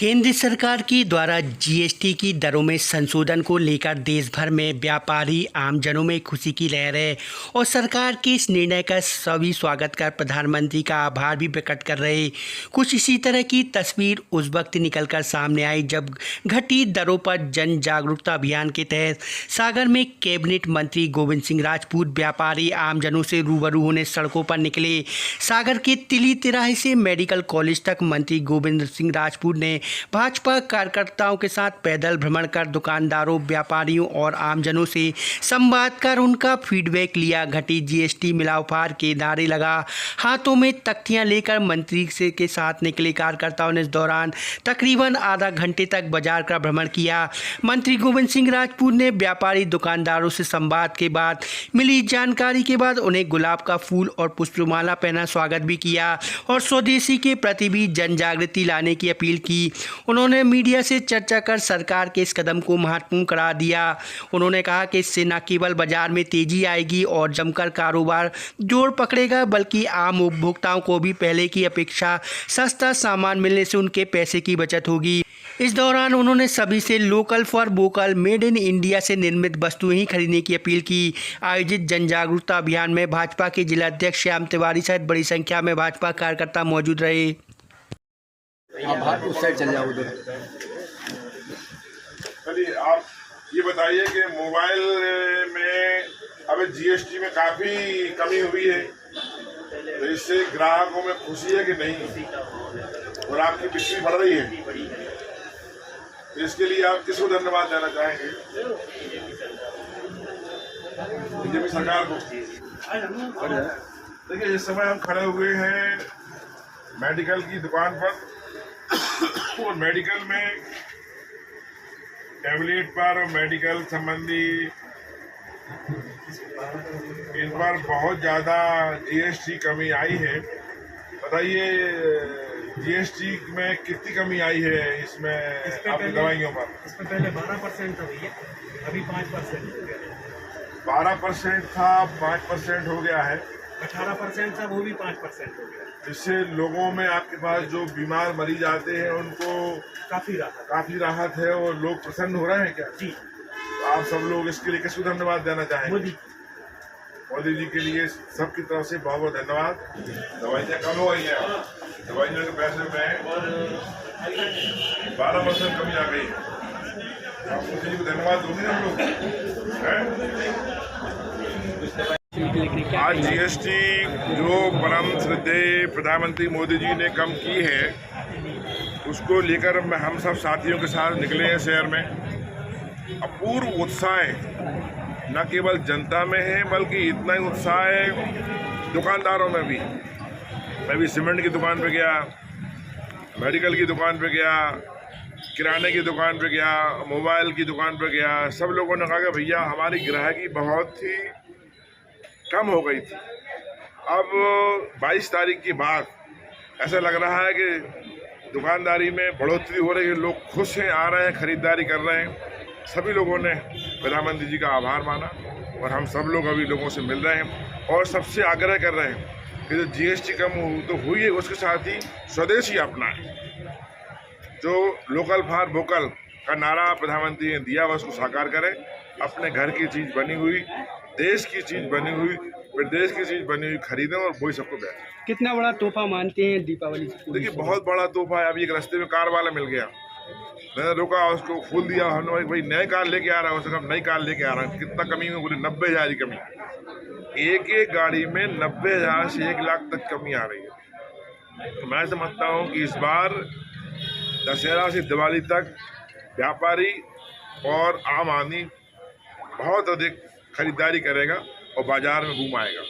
केंद्र सरकार के द्वारा जीएसटी की दरों में संशोधन को लेकर देश भर में व्यापारी आमजनों में खुशी की लहर है और सरकार के इस निर्णय का सभी स्वागत कर प्रधानमंत्री का आभार भी प्रकट कर रहे। कुछ इसी तरह की तस्वीर उस वक्त निकलकर सामने आई जब घटी दरों पर जन जागरूकता अभियान के तहत सागर में कैबिनेट मंत्री गोविंद सिंह राजपूत व्यापारी आमजनों से रूबरू होने सड़कों पर निकले। सागर के तिली तिराहे से मेडिकल कॉलेज तक मंत्री गोविंद सिंह राजपूत ने भाजपा कार्यकर्ताओं के साथ पैदल भ्रमण कर दुकानदारों, व्यापारियों और आमजनों से संवाद कर उनका फीडबैक लिया। घटी जीएसटी मिलाओ पार के नारे लगा, हाथों में तख्तियां लेकर मंत्री से के साथ निकले कार्यकर्ताओं ने इस दौरान तकरीबन आधा घंटे तक बाजार का भ्रमण किया। मंत्री गोविंद सिंह राजपूत ने व्यापारी दुकानदारों से संवाद के बाद मिली जानकारी के बाद उन्हें गुलाब का फूल और पुष्पमाला पहना स्वागत भी किया और स्वदेशी के प्रति भी जन जागृति लाने की अपील की। उन्होंने मीडिया से चर्चा कर सरकार के इस कदम को महत्वपूर्ण करार दिया। उन्होंने कहा कि इससे न केवल बाजार में तेजी आएगी और जमकर कारोबार जोर पकड़ेगा, बल्कि आम उपभोक्ताओं को भी पहले की अपेक्षा सस्ता सामान मिलने से उनके पैसे की बचत होगी। इस दौरान उन्होंने सभी से local for vocal, made in India से निर्मित वस्तुएं ही खरीदने की अपील की। आयोजित जन जागरूकता अभियान में भाजपा के जिला अध्यक्ष श्याम तिवारी सहित बड़ी संख्या में भाजपा कार्यकर्ता मौजूद रहे। आप उस साइड चल जाओ उधर। चलिए, आप ये बताइए कि मोबाइल में अब जीएसटी में काफ़ी कमी हुई है, तो इससे ग्राहकों में खुशी है कि नहीं, और आपकी बिक्री बढ़ रही है, तो इसके लिए आप किसको धन्यवाद देना चाहेंगे? बीजेपी सरकार को। देखिए, इस समय हम खड़े हुए हैं मेडिकल की दुकान पर और मेडिकल में टैबलेट पर और मेडिकल संबंधी इन पर बहुत ज़्यादा जीएसटी कमी आई है। बताइए, जीएसटी में कितनी कमी आई है इसमें आपकी दवाइयों पर? इसमें पहले 12% था भैया, अभी 5% हो गया। 12% था, 5% हो गया है। 18% था, वो भी 5% हो गया। इससे लोगों में आपके पास जो बीमार मरीज आते हैं उनको काफी राहत है और लोग प्रसन्न हो रहे हैं क्या? जी। तो आप सब लोग इसके लिए किसको धन्यवाद देना चाहेंगे? मोदी जी के लिए सबकी तरफ से बहुत बहुत धन्यवाद। दवाइयाँ कम हो गई हैं, दवाइयों के पैसे में 12% कमी आ गई है। आप मोदी जी को धन्यवाद दोगे हम लोग हैं? आज जीएसटी जो परम श्रद्धेय प्रधानमंत्री मोदी जी ने कम की है, उसको लेकर हम सब साथियों के साथ निकले हैं शहर में। अपूर्व उत्साह न केवल जनता में है, बल्कि इतना ही उत्साह है दुकानदारों में भी। मैं भी सीमेंट की दुकान पे गया, मेडिकल की दुकान पे गया, किराने की दुकान पे गया, मोबाइल की दुकान पे गया। सब लोगों ने कहा कि भैया हमारी ग्राहकी बहुत ही कम हो गई थी। अब 22 तारीख के बाद ऐसा लग रहा है कि दुकानदारी में बढ़ोतरी हो रही है, लोग खुश हैं, आ रहे हैं, खरीदारी कर रहे हैं। सभी लोगों ने प्रधानमंत्री जी का आभार माना और हम सब लोग अभी लोगों से मिल रहे हैं और सबसे आग्रह कर रहे हैं कि जो जीएसटी कम तो हुई है, उसके साथ ही स्वदेशी अपनाएं। जो लोकल फॉर वोकल का नारा प्रधानमंत्री ने दिया वह उसको साकार करें। अपने घर की चीज़ बनी हुई, देश की चीज़ बनी हुई, प्रदेश की चीज़ बनी हुई खरीदें और वही सबको बेचें। कितना बड़ा तोहफा मानते हैं दीपावली? देखिए, बहुत बड़ा तोहफा है। अभी एक रास्ते में कार वाला मिल गया, मैंने रोका, उसको फूल दिया। हमने भाई नए कार लेके आ रहा है, उसने कहा नई कार लेके आ रहा है। कितना कमी में? बोले 90,000 की कमी। एक गाड़ी में 90,000 से 1 लाख तक कमी आ रही है। तो मैं समझता हूँ कि इस बार दशहरा से दिवाली तक व्यापारी और आम आदमी बहुत अधिक खरीदारी करेगा और बाजार में बूम आएगा।